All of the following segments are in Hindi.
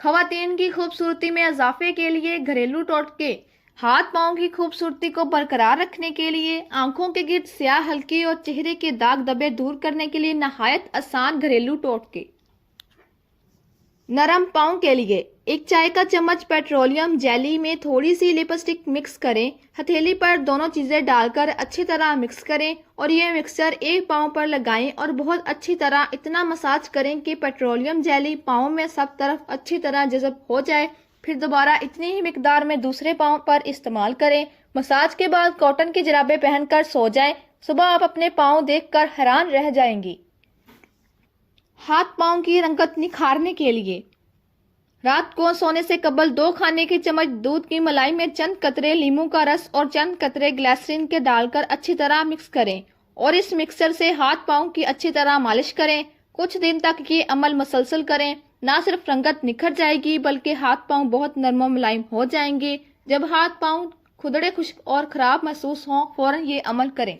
ख़वातीन की खूबसूरती में इजाफे के लिए घरेलू टोटके। हाथ पाँव की खूबसूरती को बरकरार रखने के लिए, आंखों के गिर्द स्याह हल्की और चेहरे के दाग धब्बे दूर करने के लिए नहायत आसान घरेलू टोटके। नरम पाँव के लिए एक चाय का चम्मच पेट्रोलियम जेली में थोड़ी सी लिपस्टिक मिक्स करें। हथेली पर दोनों चीज़ें डालकर अच्छी तरह मिक्स करें और ये मिक्सचर एक पाँव पर लगाएं और बहुत अच्छी तरह इतना मसाज करें कि पेट्रोलियम जेली पाँव में सब तरफ अच्छी तरह जज़ब हो जाए। फिर दोबारा इतनी ही मिकदार में दूसरे पाँव पर इस्तेमाल करें। मसाज के बाद कॉटन की जुराबें पहनकर सो जाएं। सुबह आप अपने पाँव देखकर हैरान रह जाएंगी। हाथ पाँव की रंगत निखारने के लिए रात को सोने से कबल 2 खाने की चम्मच दूध की मलाई में चंद कतरे लीमू का रस और चंद कतरे ग्लिसरीन के डालकर अच्छी तरह मिक्स करें और इस मिक्सर से हाथ पाँव की अच्छी तरह मालिश करें। कुछ दिन तक ये अमल मसलसल करें। ना सिर्फ रंगत निखर जाएगी बल्कि हाथ पाँव बहुत नरम मुलायम हो जाएंगे। जब हाथ पाँव खुदड़े खुश्क और खराब महसूस हों फौरन ये अमल करें।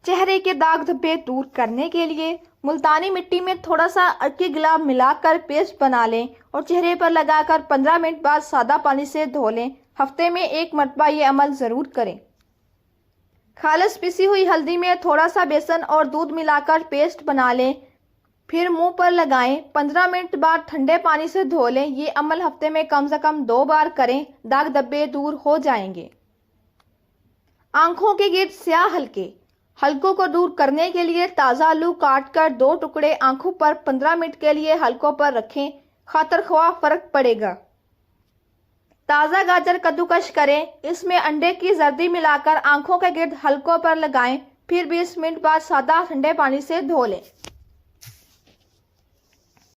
चेहरे के दाग धब्बे दूर करने के लिए मुल्तानी मिट्टी में थोड़ा सा अरकी गुलाब मिलाकर पेस्ट बना लें और चेहरे पर लगाकर 15 मिनट बाद सादा पानी से धो लें। हफ्ते में 1 मरतबा ये अमल ज़रूर करें। खालिस पिसी हुई हल्दी में थोड़ा सा बेसन और दूध मिलाकर पेस्ट बना लें, फिर मुंह पर लगाएं। 15 मिनट बाद ठंडे पानी से धो लें। ये अमल हफ्ते में कम से कम 2 बार करें, दाग धब्बे दूर हो जाएंगे। आंखों के गिर्द स्याह हल्कों को दूर करने के लिए ताज़ा आलू काटकर 2 टुकड़े आंखों पर 15 मिनट के लिए हल्कों पर रखें, खातर ख्वाह फर्क पड़ेगा। ताज़ा गाजर कद्दूकश करें, इसमें अंडे की जर्दी मिलाकर आंखों के गिर्द हल्कों पर लगाएं, फिर 20 मिनट बाद सादा ठंडे पानी से धो लें।